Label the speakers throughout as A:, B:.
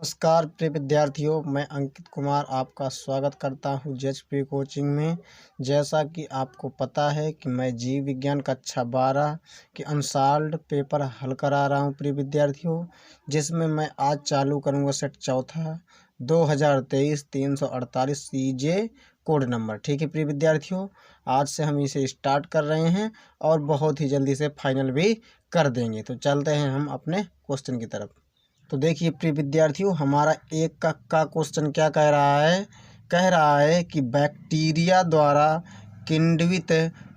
A: नमस्कार प्रिय विद्यार्थियों, मैं अंकित कुमार आपका स्वागत करता हूं जेएचपी कोचिंग में। जैसा कि आपको पता है कि मैं जीव विज्ञान कक्षा 12 के अनसॉल्व्ड पेपर हल करा रहा हूं प्रिय विद्यार्थियों, जिसमें मैं आज चालू करूंगा सेट चौथा 2023 348 सीजे कोड नंबर। ठीक है प्रिय विद्यार्थियों, आज से हम इसे स्टार्ट कर रहे हैं और बहुत ही जल्दी से फाइनल भी कर देंगे। तो चलते हैं हम अपने क्वेश्चन की तरफ। तो देखिए प्रिय विद्यार्थियों, हमारा एक का क्वेश्चन क्या कह रहा है कि बैक्टीरिया द्वारा किण्वित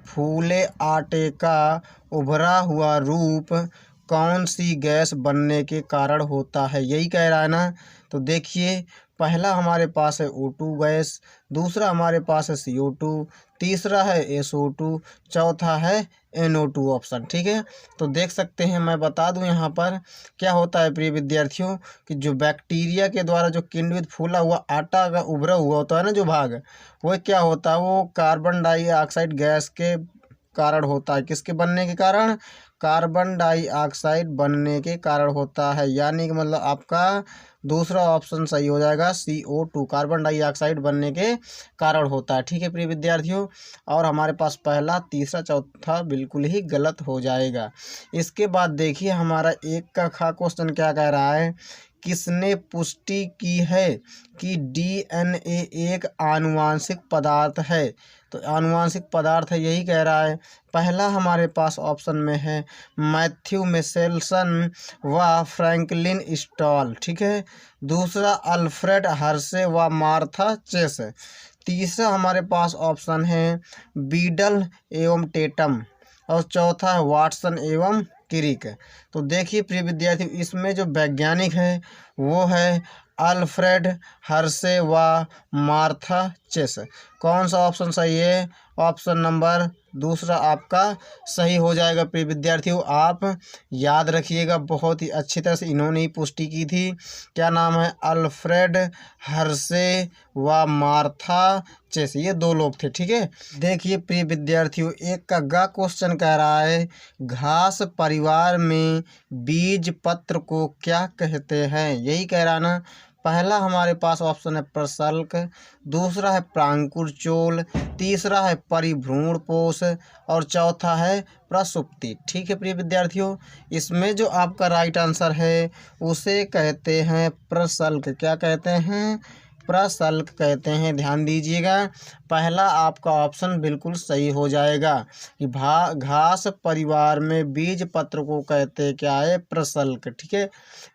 A: फूले आटे का उभरा हुआ रूप कौन सी गैस बनने के कारण होता है, यही कह रहा है ना। तो देखिए, पहला हमारे पास है O2 गैस, दूसरा हमारे पास है CO2, तीसरा है SO2, चौथा है NO2 ऑप्शन। ठीक है, तो देख सकते हैं, मैं बता दूं यहाँ पर क्या होता है प्रिय विद्यार्थियों कि जो बैक्टीरिया के द्वारा जो किण्वित फूला हुआ आटा का उभरा हुआ होता है ना जो भाग, वो क्या होता है, वो कार्बन डाइऑक्साइड गैस के कारण होता है। किसके बनने के कारण? कार्बन डाइऑक्साइड बनने के कारण होता है। यानी कि मतलब आपका दूसरा ऑप्शन सही हो जाएगा, CO2 कार्बन डाइऑक्साइड बनने के कारण होता है। ठीक है प्रिय विद्यार्थियों, और हमारे पास पहला, तीसरा, चौथा बिल्कुल ही गलत हो जाएगा। इसके बाद देखिए हमारा एक का खा क्वेश्चन क्या कह रहा है, किसने पुष्टि की है कि DNA एक आनुवांशिक पदार्थ है। तो आनुवांशिक पदार्थ है, यही कह रहा है। पहला हमारे पास ऑप्शन में है मैथ्यू मिशेल्सन व फ्रैंकलिन स्टॉल। ठीक है, दूसरा अल्फ्रेड हर्शे व मार्था चेस। तीसरा हमारे पास ऑप्शन है बीडल एवं टेटम, और चौथा है वाटसन एवं क्रिक। तो देखिए प्रिय विद्यार्थियों, इसमें जो वैज्ञानिक है वो है अल्फ्रेड हर्शे व मार्था चेस। कौन सा ऑप्शन सही है? ऑप्शन नंबर दूसरा आपका सही हो जाएगा प्रिय विद्यार्थियों। आप याद रखिएगा, बहुत ही अच्छी तरह से इन्होंने ही पुष्टि की थी। क्या नाम है? अल्फ्रेड हर्शे व मार्था चेस, ये दो लोग थे। ठीक है, देखिए प्रिय विद्यार्थियों, एक का गा क्वेश्चन कह रहा है घास परिवार में बीज पत्र को क्या कहते हैं, यही कह रहा ना। पहला हमारे पास ऑप्शन है प्रशल्क, दूसरा है प्रांकुरचोल, तीसरा है परिभ्रूणपोष, और चौथा है प्रसुप्ति। ठीक है प्रिय विद्यार्थियों, इसमें जो आपका राइट आंसर है उसे कहते हैं प्रशल्क। क्या कहते हैं? प्रशल्क कहते हैं। ध्यान दीजिएगा, पहला आपका ऑप्शन बिल्कुल सही हो जाएगा कि घास परिवार में बीज पत्र को कहते क्या है? प्रशल्क। ठीक है,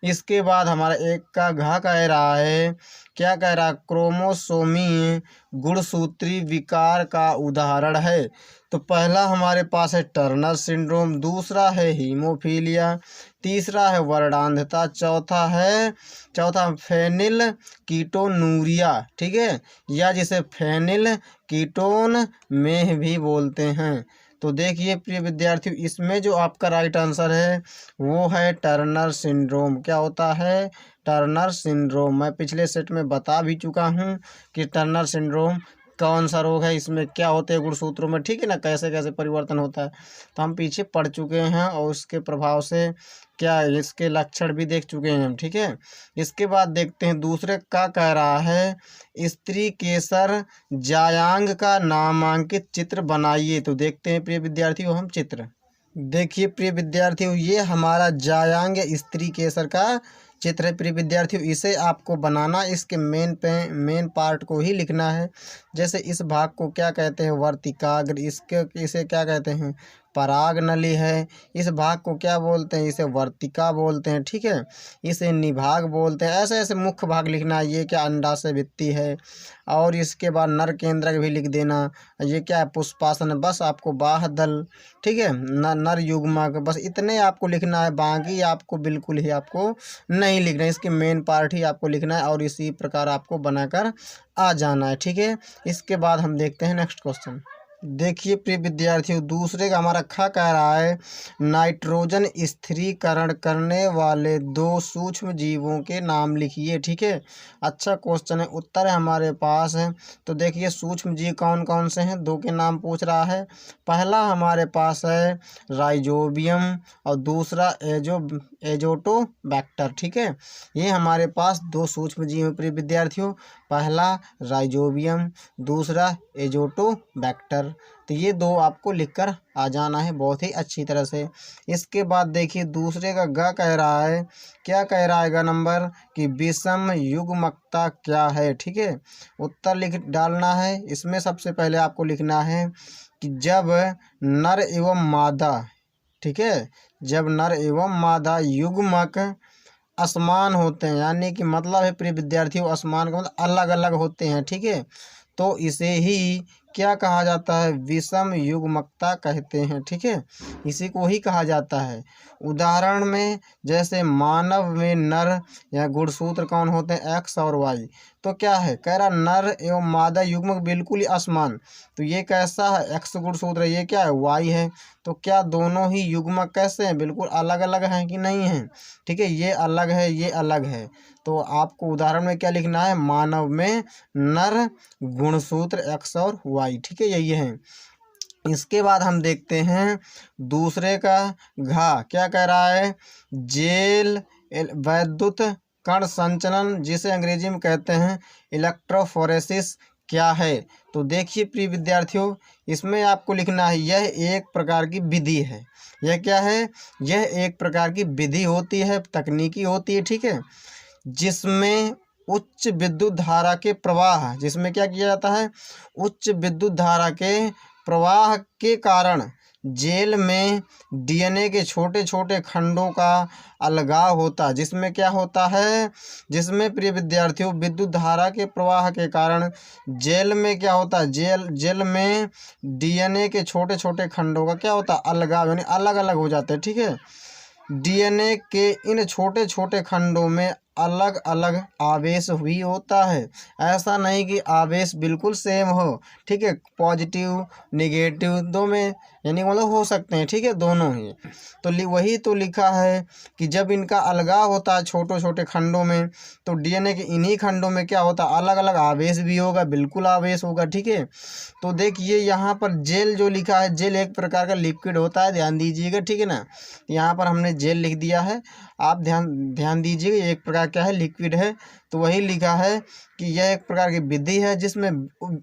A: इसके बाद हमारा एक का घा कह रहा है, क्या कह रहा है, क्रोमोसोमी गुणसूत्री विकार का उदाहरण है। तो पहला हमारे पास है टर्नर सिंड्रोम, दूसरा है हीमोफीलिया, तीसरा है वर्णांधता, चौथा फेनिल कीटोनूरिया। ठीक है, या जिसे फेनिल कीटोन में भी बोलते हैं। तो देखिए प्रिय विद्यार्थियों, इसमें जो आपका राइट आंसर है वो है टर्नर सिंड्रोम। क्या होता है? Turner syndrome. मैं पिछले सेट में बता भी चुका हूँ कि टर्नर सिंड्रोम कौन सा रोग है, इसमें क्या होते हैं गुणसूत्रों में, ठीक है ना, कैसे कैसे परिवर्तन होता है, तो हम पीछे पढ़ चुके हैं और उसके प्रभाव से क्या इसके लक्षण भी देख चुके हैं हम। ठीक है, इसके बाद देखते हैं दूसरे का कह रहा है स्त्री केसर जायांग का नामांकित चित्र बनाइए। तो देखते हैं प्रिय विद्यार्थियों हम चित्र। देखिए प्रिय विद्यार्थियों, ये हमारा जायांग स्त्री केसर का चित्र है प्रिय विद्यार्थियों। इसे आपको बनाना, इसके मेन पार्ट को ही लिखना है। जैसे इस भाग को क्या कहते हैं? वर्तिकाग्र। इसे क्या कहते हैं? पराग नली है। इस भाग को क्या बोलते हैं? इसे वर्तिका बोलते हैं। ठीक है, इसे निभाग बोलते हैं। ऐसे ऐसे मुख्य भाग लिखना है। ये क्या? अंडाशय भित्ति है। और इसके बाद नर केंद्रक भी लिख देना। ये क्या है? पुष्पासन है। बस आपको बाह्यदल, ठीक है, नर युग्मक, बस इतने आपको लिखना है। बाकी आपको बिल्कुल ही आपको नहीं लिखना है, इसके मेन पार्ट ही आपको लिखना है और इसी प्रकार आपको बनाकर आ जाना है। ठीक है, इसके बाद हम देखते हैं नेक्स्ट क्वेश्चन। देखिए प्रिय विद्यार्थियों, दूसरे का हमारा खा कह रहा है नाइट्रोजन स्थिरीकरण करने वाले दो सूक्ष्म जीवों के नाम लिखिए। ठीक है, अच्छा क्वेश्चन है, उत्तर है हमारे पास है। तो देखिए सूक्ष्म जीव कौन कौन से हैं, दो के नाम पूछ रहा है। पहला हमारे पास है राइजोबियम और दूसरा एजोटोबैक्टर। ठीक है, ये हमारे पास दो सूक्ष्म जीव हैं प्रिय विद्यार्थियों, पहला राइजोबियम, दूसरा एजोटोबैक्टर। तो ये दो आपको लिखकर आ जाना है बहुत ही अच्छी तरह से। इसके बाद देखिए दूसरे का ग कह रहा है, क्या कह रहा है ग नंबर कि विषम युग्मकता क्या है। ठीक है, उत्तर लिख डालना है। इसमें सबसे पहले आपको लिखना है कि जब नर एवं मादा, ठीक है, जब नर एवं मादा युग्मक असमान होते हैं, यानी कि मतलब है प्रिय विद्यार्थियों असमान का मतलब अलग अलग होते हैं। ठीक है, तो इसे ही क्या कहा जाता है, विषम युग्मकता कहते हैं। ठीक है, इसी को ही कहा जाता है। उदाहरण में जैसे मानव में नर या गुणसूत्र कौन होते हैं, एक्स और वाई। तो क्या है, कह रहा नर एवं मादा युग्मक बिल्कुल ही असमान, तो ये कैसा है, एक्स गुणसूत्र, ये क्या है, वाई है। तो क्या दोनों ही युग्मक कैसे हैं, बिल्कुल अलग अलग हैं कि नहीं हैं। ठीक है, ये अलग है, ये अलग है। तो आपको उदाहरण में क्या लिखना है, मानव में नर गुणसूत्र एक्स और वाई। ठीक है, यही है। इसके बाद हम देखते हैं दूसरे का घा, क्या कह रहा है, जेल वैद्युत कण संचलन, जिसे अंग्रेजी में कहते हैं इलेक्ट्रोफोरेसिस, क्या है। तो देखिए प्रिय विद्यार्थियों, इसमें आपको लिखना है यह एक प्रकार की विधि है। यह क्या है, यह एक प्रकार की विधि होती है, तकनीकी होती है। ठीक है, जिसमें उच्च विद्युत धारा के प्रवाह, जिसमें क्या किया जाता है, उच्च विद्युत धारा के प्रवाह के कारण जेल में डीएनए के छोटे छोटे खंडों का अलगाव होता है। जिसमें क्या होता है, जिसमें प्रिय विद्यार्थियों विद्युत धारा के प्रवाह के कारण जेल में क्या होता है, जेल में डीएनए के छोटे छोटे खंडों का क्या होता है, अलगाव, यानी अलग अलग हो जाते हैं। ठीक है, डीएनए के इन छोटे छोटे खंडों में अलग अलग आवेश भी होता है। ऐसा नहीं कि आवेश बिल्कुल सेम हो। ठीक है, पॉजिटिव निगेटिव दो में यानी मतलब हो सकते हैं। ठीक है, दोनों ही। तो वही तो लिखा है कि जब इनका अलगाव होता है छोटे छोटे खंडों में, तो डीएनए के इन्हीं खंडों में क्या होता है, अलग अलग आवेश भी होगा, बिल्कुल आवेश होगा। ठीक है, तो देखिए यहाँ पर जेल जो लिखा है, जेल एक प्रकार का लिक्विड होता है, ध्यान दीजिएगा। ठीक है ना, यहाँ पर हमने जेल लिख दिया है, आप ध्यान दीजिएगा, एक प्रकार क्या है, लिक्विड है। तो वही लिखा है कि यह एक प्रकार की विधि है जिसमें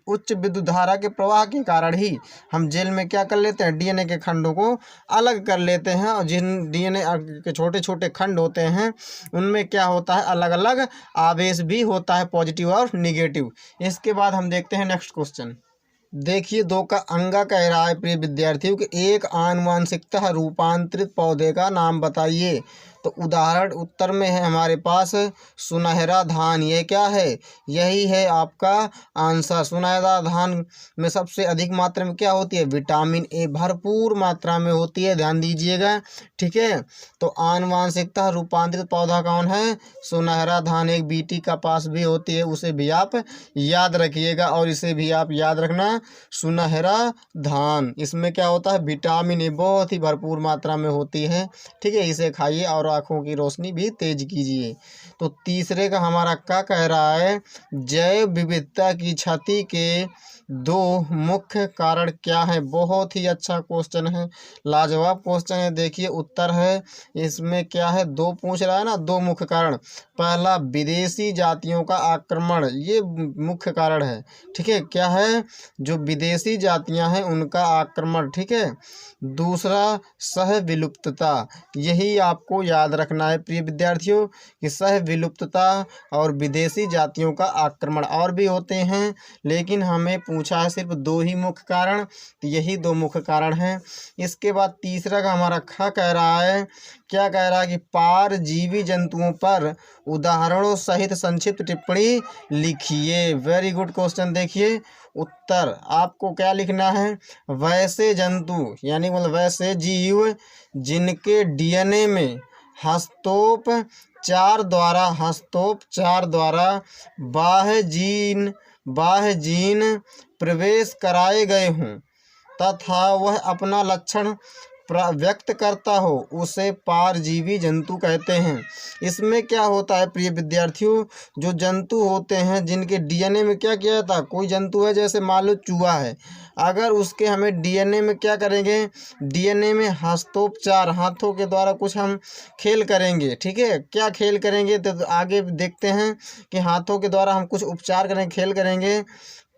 A: उच्च विद्युत धारा के प्रवाह के कारण ही हम जेल में क्या कर लेते हैं, डीएनए के खंडों को अलग कर लेते हैं। और जिन डीएनए के छोटे छोटे खंड होते हैं उनमें क्या होता है, अलग अलग आवेश भी होता है, पॉजिटिव और निगेटिव। इसके बाद हम देखते हैं नेक्स्ट क्वेश्चन। देखिए दो का अंगा कह रहा है प्रिय विद्यार्थियों कि एक आनुवांशिकतः रूपांतरित पौधे का नाम बताइए। तो उदाहरण उत्तर में है हमारे पास सुनहरा धान। ये क्या है, यही है आपका आंसर। सुनहरा धान में सबसे अधिक मात्रा में क्या होती है, विटामिन ए भरपूर मात्रा में होती है, ध्यान दीजिएगा। ठीक है, तो आनुवांशिकतः रूपांतरित पौधा कौन है, सुनहरा धान। एक बीटी का पास भी होती है, उसे भी आप याद रखिएगा, और इसे भी आप याद रखना, सुनहरा धान। इसमें क्या होता है, विटामिन ए बहुत ही भरपूर मात्रा में होती है। ठीक है, इसे खाइए और आँखों की रोशनी भी तेज कीजिए। तो तीसरे का हमारा क्या कह रहा है, जैव विविधता की क्षति के दो मुख्य कारण क्या है। बहुत ही अच्छा क्वेश्चन है, लाजवाब क्वेश्चन है। देखिए उत्तर है, इसमें क्या है, दो पूछ रहा है ना, दो मुख्य कारण। पहला विदेशी जातियों का आक्रमण, ये मुख्य कारण है। ठीक है, क्या है, जो विदेशी जातियां हैं उनका आक्रमण। ठीक है, दूसरा सह विलुप्तता, यही आपको याद रखना है प्रिय विद्यार्थियों कि सह विलुप्तता और विदेशी जातियों का आक्रमण। और भी होते हैं लेकिन हमें पूछा है सिर्फ दो ही मुख्य कारण, तो यही दो मुख्य कारण हैं। इसके बाद तीसरा का हमारा ख कह रहा है, क्या कह रहा है कि पारजीवी जंतुओं पर उदाहरणों सहित संक्षिप्त टिप्पणी लिखिए। Very good question. देखिए उत्तर आपको क्या लिखना है, वैसे जंतु यानी मतलब वैसे जीव जिनके डीएनए में हस्तोपचार द्वारा बाह्य जीन प्रवेश कराए गए हों तथा वह अपना लक्षण व्यक्त करता हो उसे परजीवी जंतु कहते हैं। इसमें क्या होता है प्रिय विद्यार्थियों, जो जंतु होते हैं जिनके डीएनए में क्या किया जाता है, कोई जंतु है जैसे मान लो चूहा है, अगर उसके हमें डीएनए में क्या करेंगे, डीएनए में हस्तोपचार, हाथों के द्वारा कुछ हम खेल करेंगे, ठीक है, क्या खेल करेंगे तो आगे देखते हैं कि हाथों के द्वारा हम कुछ उपचार करेंगे, खेल करेंगे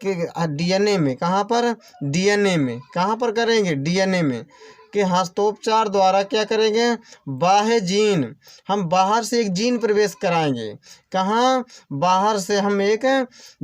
A: कि डीएनए में, कहाँ पर, डीएनए में, कहाँ पर करेंगे, डीएनए में कि हस्तोपचार द्वारा क्या करेंगे, बाह्य जीन, हम बाहर से एक जीन प्रवेश कराएंगे, कहाँ, बाहर से हम एक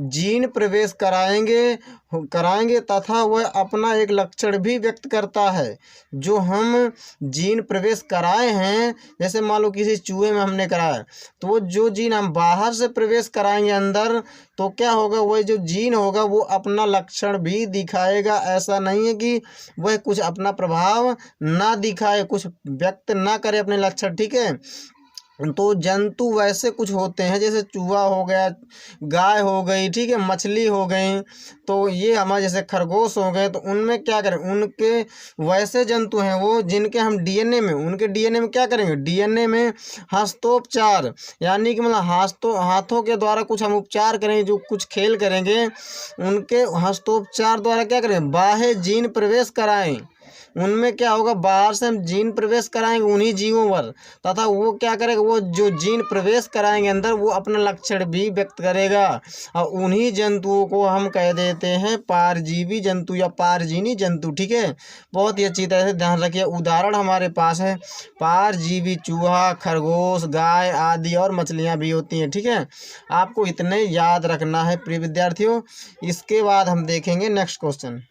A: जीन प्रवेश कराएंगे तथा वह अपना एक लक्षण भी व्यक्त करता है। जो हम जीन प्रवेश कराए हैं, जैसे मान लो किसी चूहे में हमने कराया, तो वो जो जीन हम बाहर से प्रवेश कराएंगे अंदर, तो क्या होगा, वह जो जीन होगा वो अपना लक्षण भी दिखाएगा। ऐसा नहीं है कि वह कुछ अपना प्रभाव ना दिखाए, कुछ व्यक्त ना करे अपने लक्षण, ठीक है। तो जंतु वैसे कुछ होते हैं जैसे चूहा हो गया, गाय हो गई, ठीक है, मछली हो गई, तो ये हमारे जैसे खरगोश हो गए, तो उनमें क्या करें, उनके वैसे जंतु हैं वो जिनके हम डीएनए में, उनके डीएनए में क्या करेंगे, डीएनए में हस्तोपचार, यानी कि मतलब हाथों के द्वारा कुछ हम उपचार करेंगे, जो कुछ खेल करेंगे, उनके हस्तोपचार द्वारा क्या करें, बाह्य जीन प्रवेश कराएं, उनमें क्या होगा, बाहर से हम जीन प्रवेश कराएंगे उन्हीं जीवों पर, तथा वो क्या करेगा, वो जो जीन प्रवेश कराएंगे अंदर, वो अपना लक्षण भी व्यक्त करेगा, और उन्हीं जंतुओं को हम कह देते हैं परजीवी जंतु या परजीवी जंतु, ठीक है। बहुत ही अच्छी तरह से ध्यान रखिए। उदाहरण हमारे पास है परजीवी चूहा, खरगोश, गाय आदि और मछलियाँ भी होती हैं, ठीक है। आपको इतने याद रखना है प्रिय विद्यार्थियों। इसके बाद हम देखेंगे नेक्स्ट क्वेश्चन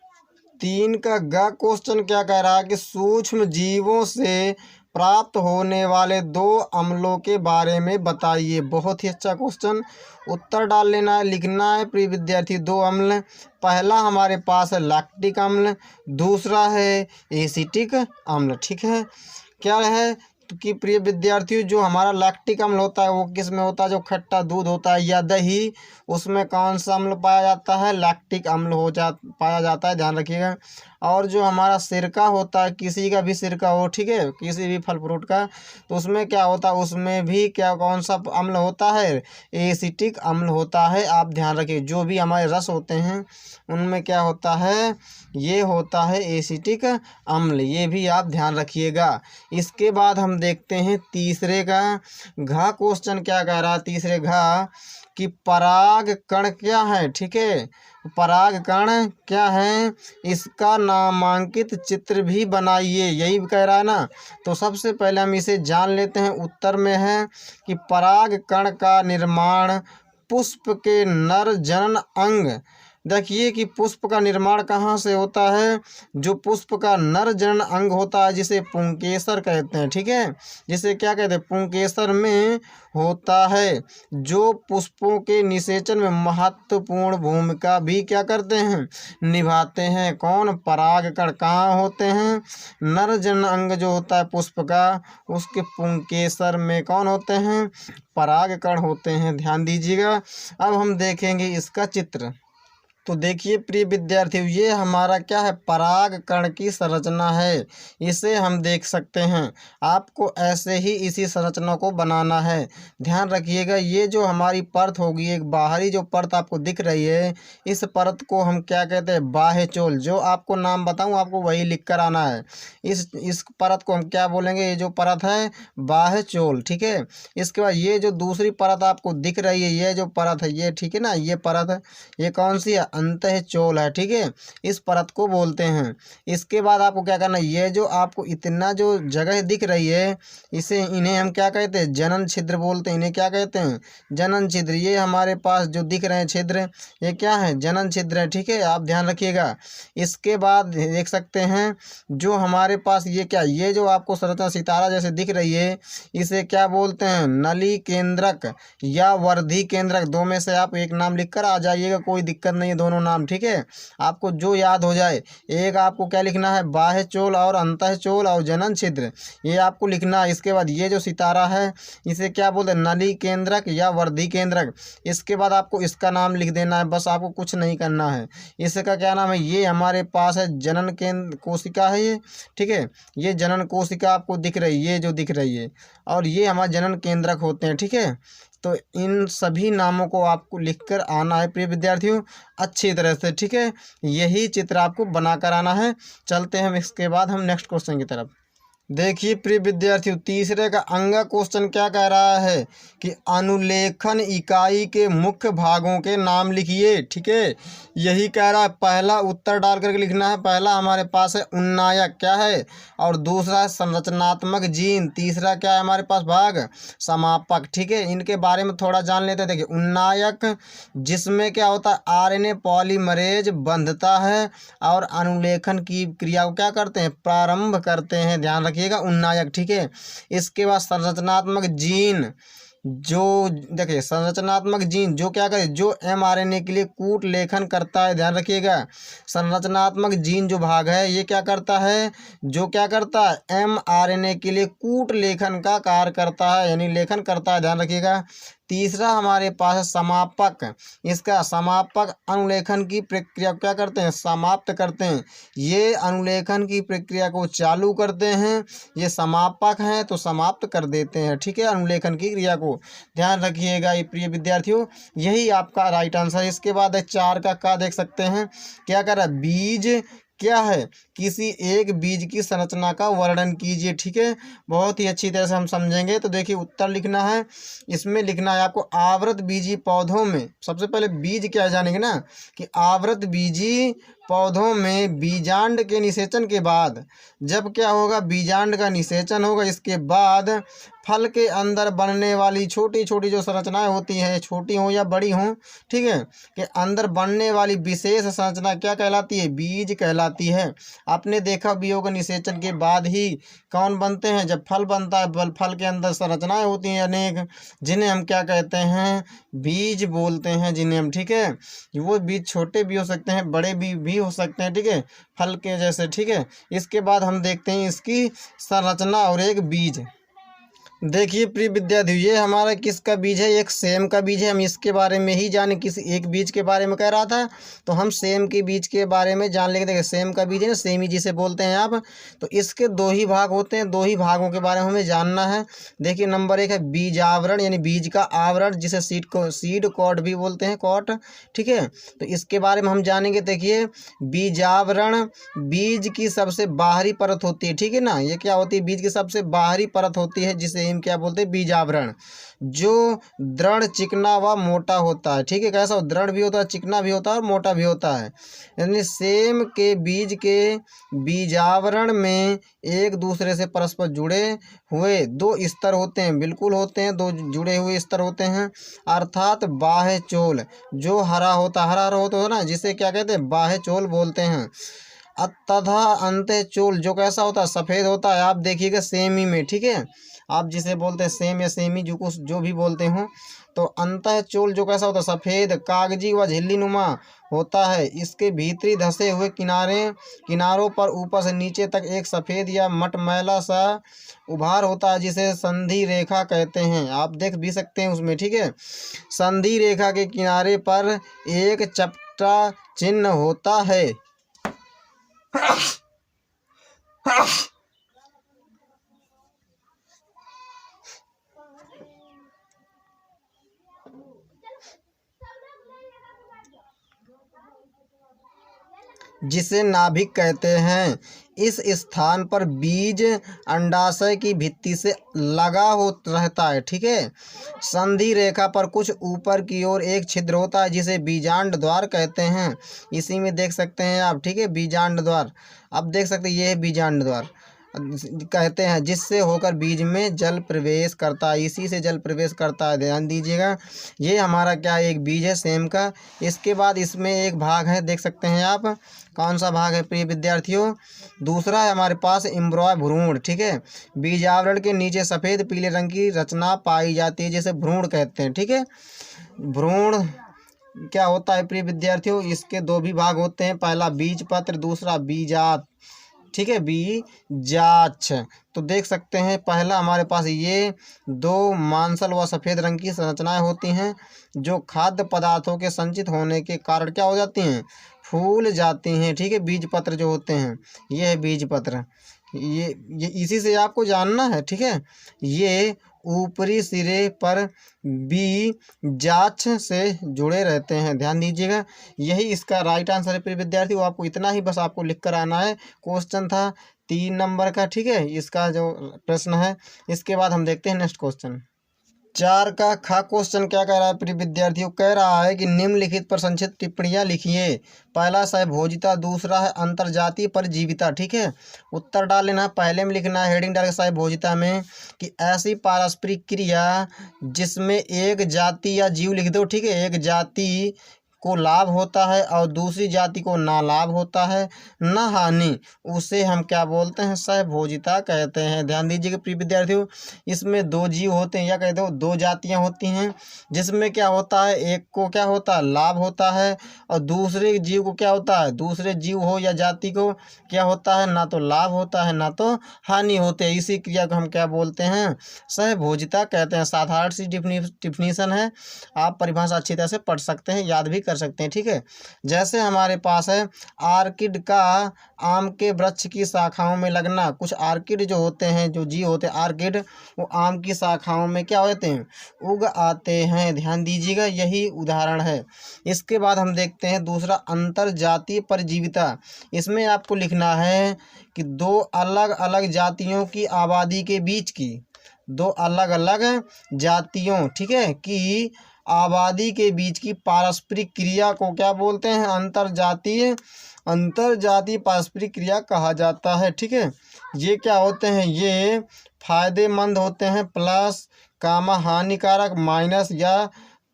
A: 3 का ग क्वेश्चन क्या कह रहा है कि सूक्ष्म जीवों से प्राप्त होने वाले 2 अम्लों के बारे में बताइए। बहुत ही अच्छा क्वेश्चन, उत्तर डाल लेना है, लिखना है प्रिय विद्यार्थी। 2 अम्ल, पहला हमारे पास है लैक्टिक अम्ल, दूसरा है एसिटिक अम्ल, ठीक है। क्या है कि प्रिय विद्यार्थियों, जो हमारा लैक्टिक अम्ल होता है वो किस में होता है, जो खट्टा दूध होता है या दही, उसमें कौन सा अम्ल पाया जाता है, लैक्टिक अम्ल पाया जाता है, ध्यान रखिएगा। और जो हमारा सिरका होता है, किसी का भी सिरका हो, ठीक है, किसी भी फल फ्रूट का, तो उसमें क्या होता है, उसमें भी क्या कौन सा अम्ल होता है, एसिटिक अम्ल होता है। आप ध्यान रखिए, जो भी हमारे रस होते हैं उनमें क्या होता है, ये होता है एसिटिक अम्ल, ये भी आप ध्यान रखिएगा। इसके बाद हम देखते हैं तीसरे का घ क्वेश्चन क्या कह रहा है। तीसरे घ कि पराग कण क्या है, ठीक है, पराग कण क्या है, इसका नामांकित चित्र भी बनाइए, यही कह रहा है ना। तो सबसे पहले हम इसे जान लेते हैं। उत्तर में है कि पराग कण का निर्माण पुष्प के नर जनन अंग, देखिए कि पुष्प का निर्माण कहाँ से होता है, जो पुष्प का नर जनन अंग होता है जिसे पुंकेसर कहते हैं, ठीक है, जिसे क्या कहते हैं, पुंकेसर में होता है, जो पुष्पों के निषेचन में महत्वपूर्ण भूमिका भी क्या करते हैं, निभाते हैं। कौन, परागकण कहाँ होते हैं, नर जनन अंग जो होता है पुष्प का, उसके पुंकेसर में कौन होते हैं, परागकण होते हैं, ध्यान दीजिएगा। अब हम देखेंगे इसका चित्र। तो देखिए प्रिय विद्यार्थियों, ये हमारा क्या है, पराग कण की संरचना है, इसे हम देख सकते हैं। आपको ऐसे ही इसी संरचना को बनाना है, ध्यान रखिएगा। ये जो हमारी परत होगी, एक बाहरी जो परत आपको दिख रही है, इस परत को हम क्या कहते हैं, बाह्य चोल। जो आपको नाम बताऊं आपको वही लिख कर आना है। इस परत को हम क्या बोलेंगे, ये जो परत है बाह्य चोल, ठीक है। इसके बाद ये जो दूसरी परत आपको दिख रही है, ये जो परत है ये, ठीक है ना, ये परत है, ये कौन सी है, अंतः चोल है, ठीक है, इस परत को बोलते हैं। इसके बाद आपको क्या करना है, ये जो आपको इतना जो जगह दिख रही है, इन्हें हम क्या कहते हैं, जनन छिद्र बोलते हैं। इन्हें क्या कहते हैं, जनन छिद्र। ये हमारे पास जो दिख रहे हैं छिद्र, ये क्या है, जनन छिद्र है, ठीक है, आप ध्यान रखिएगा। इसके बाद देख सकते हैं जो हमारे पास ये क्या, ये जो आपको संरचना सितारा जैसे दिख रही है, इसे क्या बोलते हैं, नली केंद्रक या वर्धी केंद्रक। दो में से आप एक नाम लिखकर आ जाइएगा, कोई दिक्कत नहीं है, दोनों नाम, ठीक है। आपको जो याद हो जाए। एक आपको क्या लिखना है, बाह्य चोल और अंतःचोल और जनन छिद्र, ये आपको लिखना है। इसके बाद ये जो सितारा है इसे क्या बोलते हैं, नली केंद्रक या वर्धी केंद्रक। इसके बाद आपको इसका नाम लिख देना है, बस आपको कुछ नहीं करना है। इसका क्या नाम है, ये हमारे पास है जनन केंद्र कोशिका है ये, ठीक है। ये जनन कोशिका आपको दिख रही है, ये जो दिख रही है, और ये हमारे जनन केंद्रक होते हैं, ठीक है। तो इन सभी नामों को आपको लिखकर आना है प्रिय विद्यार्थियों, अच्छी तरह से, ठीक है। यही चित्र आपको बनाकर आना है। चलते हैं हम इसके बाद हम नेक्स्ट क्वेश्चन की तरफ। देखिए प्रिय विद्यार्थियों, तीसरे का अंगा क्वेश्चन क्या कह रहा है कि अनुलेखन इकाई के मुख्य भागों के नाम लिखिए, ठीक है। यही कह रहा है। पहला उत्तर डाल करके लिखना है। पहला हमारे पास है उन्नायक, क्या है, और दूसरा है संरचनात्मक जीन, तीसरा क्या है हमारे पास भाग, समापक, ठीक है। इनके बारे में थोड़ा जान लेते हैं। देखिए उन्नायक, जिसमें क्या होता है, आरएनए पॉलीमरेज बंधता है और अनुलेखन की क्रिया को क्या करते हैं, प्रारंभ करते हैं, ध्यान रखिएगा, उन्नायक, ठीक है। इसके बाद संरचनात्मक जीन, जो देखिए संरचनात्मक जीन जो क्या करे, जो एमआरएनए के लिए कूट लेखन करता है, ध्यान रखिएगा। संरचनात्मक जीन जो भाग है ये क्या करता है, जो क्या करता है, एमआरएनए के लिए कूट लेखन का कार्य करता है, यानी लेखन करता है, ध्यान रखिएगा। तीसरा हमारे पास है समापक। इसका समापक अनुलेखन की प्रक्रिया क्या करते हैं, समाप्त करते हैं। ये अनुलेखन की प्रक्रिया को चालू करते हैं, ये समापक हैं तो समाप्त कर देते हैं, ठीक है, अनुलेखन की क्रिया को, ध्यान रखिएगा ये प्रिय विद्यार्थियों। यही आपका राइट आंसर है। इसके बाद है 4 का देख सकते हैं, क्या कर रहा है, बीज क्या है, किसी एक बीज की संरचना का वर्णन कीजिए, ठीक है। बहुत ही अच्छी तरह से हम समझेंगे। तो देखिए उत्तर लिखना है, इसमें लिखना है आपको आवृत बीजी पौधों में, सबसे पहले बीज क्या है जानेंगे ना, कि आवृत बीजी पौधों में बीजांड के निषेचन के बाद, जब क्या होगा, बीजांड का निषेचन होगा, इसके बाद फल के अंदर बनने वाली छोटी छोटी जो संरचनाएं होती हैं, छोटी हों या बड़ी हों, ठीक है, के अंदर बनने वाली विशेष संरचना क्या कहलाती है, बीज कहलाती है। आपने देखा भी होगा निषेचन के बाद ही कौन बनते हैं, जब फल बनता है, फल के अंदर संरचनाएं होती हैं अनेक, जिन्हें हम क्या कहते हैं, बीज बोलते हैं जिन्हें हम, ठीक है। वो बीज छोटे भी हो सकते हैं, बड़े भी हो सकते हैं, ठीक है, फल के जैसे, ठीक है। इसके बाद हम देखते हैं इसकी संरचना और एक बीज। देखिए प्रिय विद्यार्थियों, ये हमारा किसका बीज है, एक सेम का बीज है। हम इसके बारे में ही जाने, किसी एक बीज के बारे में कह रहा था तो हम सेम के बीज के बारे में जान लेंगे। देखिए सेम का बीज है ना, सेमी जिसे बोलते हैं आप, तो इसके 2 ही भाग होते हैं, 2 ही भागों के बारे में हमें जानना है। देखिए नंबर 1 है बीज आवरण, यानी बीज का आवरण, जिसे सीड कॉट भी बोलते हैं, कॉट, ठीक है। तो इसके बारे में हम जानेंगे। देखिए बीजावरण बीज की सबसे बाहरी परत होती है, ठीक है ना, ये क्या होती है, बीज की सबसे बाहरी परत होती है, जिसे हम क्या बोलते हैं, बीजावरण, जो दृढ़, चिकना व मोटा होता है, ठीक है। कैसा, दृढ़ भी होता है, चिकना भी होता है और मोटा भी होता है। यानी सेम के बीज के बीजावरण में एक दूसरे से परस्पर जुड़े हुए 2 स्तर होते हैं, बिल्कुल होते हैं, 2 जुड़े हुए स्तर होते हैं। अर्थात बाह्य चोल जो हरा होता है ना, जिसे क्या कहते हैं, बाह्य चोल बोलते हैं। तथा अंतः चोल जो कैसा होता है, सफ़ेद होता है। आप देखिएगा सेमी में, ठीक है, आप जिसे बोलते हैं सेम या सेमी, जो कुछ जो भी बोलते हो, तो अंतः चोल जो कैसा होता है, सफ़ेद, कागजी व झिल्ली नुमा होता है। इसके भीतरी धसे हुए किनारों पर ऊपर से नीचे तक एक सफ़ेद या मटमैला सा उभार होता है, जिसे संधि रेखा कहते हैं। आप देख भी सकते हैं उसमें, ठीक है। संधि रेखा के किनारे पर एक चपटा चिन्ह होता है। जिसे नाभिक कहते हैं। इस स्थान पर बीज अंडाशय की भित्ति से लगा हो रहता है, ठीक है। संधि रेखा पर कुछ ऊपर की ओर एक छिद्र होता है, जिसे बीजांड द्वार कहते हैं। इसी में देख सकते हैं आप, ठीक है, बीजांड द्वार, अब देख सकते हैं, ये है बीजांड द्वार कहते हैं, जिससे होकर बीज में जल प्रवेश करता है, इसी से जल प्रवेश करता है, ध्यान दीजिएगा। ये हमारा क्या एक बीज है सेम का। इसके बाद इसमें एक भाग है, देख सकते हैं आप, कौन सा भाग है प्रिय विद्यार्थियों, दूसरा है हमारे पास इम्ब्रॉय भ्रूण, ठीक है। बीज आवरण के नीचे सफ़ेद पीले रंग की रचना पाई जाती है, जिसे भ्रूण कहते हैं, ठीक है। भ्रूण क्या होता है प्रिय विद्यार्थियों, इसके दो भी भाग होते हैं, पहला बीज पत्र, दूसरा बीजात। ठीक है, बीजाक्ष। तो देख सकते हैं पहला हमारे पास ये दो मांसल व सफ़ेद रंग की संरचनाएं होती हैं जो खाद्य पदार्थों के संचित होने के कारण क्या हो जाती हैं, फूल जाती हैं। ठीक है, बीज पत्र जो होते हैं, ये है बीज पत्र। ये इसी से आपको जानना है। ठीक है, ये ऊपरी सिरे पर बीजाक्ष से जुड़े रहते हैं, ध्यान दीजिएगा। यही इसका राइट आंसर है प्रिय विद्यार्थी। वो आपको इतना ही बस आपको लिख कर आना है। क्वेश्चन था 3 नंबर का। ठीक है, इसका जो प्रश्न है। इसके बाद हम देखते हैं नेक्स्ट क्वेश्चन। 4 का खा क्वेश्चन क्या कह रहा है प्रिय विद्यार्थियों, कह रहा है कि निम्नलिखित पर संक्षिप्त टिप्पणियां लिखिए। पहला सहभोजिता, दूसरा है अंतर्जातीय परजीविता। ठीक है, उत्तर डाल लेना, पहले में लिखना है हेडिंग डाल के सहभोजिता में कि ऐसी पारस्परिक क्रिया जिसमें एक जाति या जीव लिख दो। ठीक है, एक जाति को लाभ होता है और दूसरी जाति को ना लाभ होता है, न हानि, उसे हम क्या बोलते हैं, सहभोजिता कहते हैं। ध्यान दीजिएगा प्रिय विद्यार्थियों, इसमें दो जीव होते हैं या कह दो दो जातियां होती हैं, जिसमें क्या होता है, एक को क्या होता है, लाभ होता है, और दूसरे जीव को क्या होता है, दूसरे जीव हो या जाति को क्या होता है, ना तो लाभ होता है ना तो हानि होते हैं। इसी क्रिया को हम क्या बोलते हैं, सहभोजिता कहते हैं। साधारण सी डिफिनीशन है, आप परिभाषा अच्छी तरह से पढ़ सकते हैं, याद भी कर सकते हैं। ठीक है, जैसे हमारे पास है आर्किड का आम के वृक्ष की शाखाओं में लगना। कुछ आर्किड जो होते हैं, जो जीव होते हैं आर्किड, वो आम की शाखाओं में क्या होते हैं, उग आते हैं। ध्यान दीजिएगा, यही उदाहरण है। इसके बाद हम देखते हैं दूसरा अंतर जातीय परजीविता। इसमें आपको लिखना है कि दो अलग अलग जातियों की आबादी के बीच की, दो अलग अलग जातियों, ठीक है, की आबादी के बीच की पारस्परिक क्रिया को क्या बोलते हैं, अंतरजातीय पारस्परिक क्रिया कहा जाता है। ठीक है, ये क्या होते हैं, ये फायदेमंद होते हैं, प्लस कामा हानिकारक, माइनस या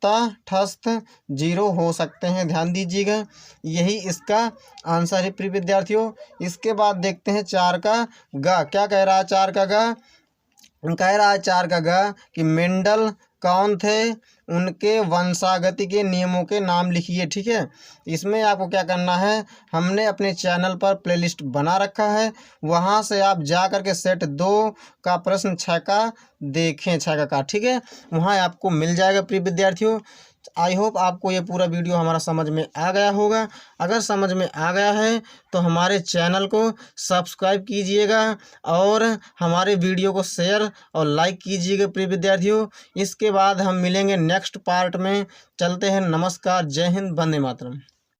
A: तटस्थ, जीरो हो सकते हैं। ध्यान दीजिएगा, यही इसका आंसर है प्रिय विद्यार्थियों। इसके बाद देखते हैं 4 का ग। क्या कह रहा है 4 का ग, कह रहा है 4 का ग कि मेंडल कौन थे, उनके वंशागति के नियमों के नाम लिखिए। ठीक है, इसमें आपको क्या करना है, हमने अपने चैनल पर प्लेलिस्ट बना रखा है, वहां से आप जा कर के सेट 2 का प्रश्न 6 का देखें, 6 का। ठीक है, वहां आपको मिल जाएगा प्रिय विद्यार्थियों। आई होप आपको ये पूरा वीडियो हमारा समझ में आ गया होगा। अगर समझ में आ गया है तो हमारे चैनल को सब्सक्राइब कीजिएगा और हमारे वीडियो को शेयर और लाइक कीजिएगा प्रिय विद्यार्थियों। इसके बाद हम मिलेंगे नेक्स्ट पार्ट में। चलते हैं, नमस्कार, जय हिंद, वंदे मातरम।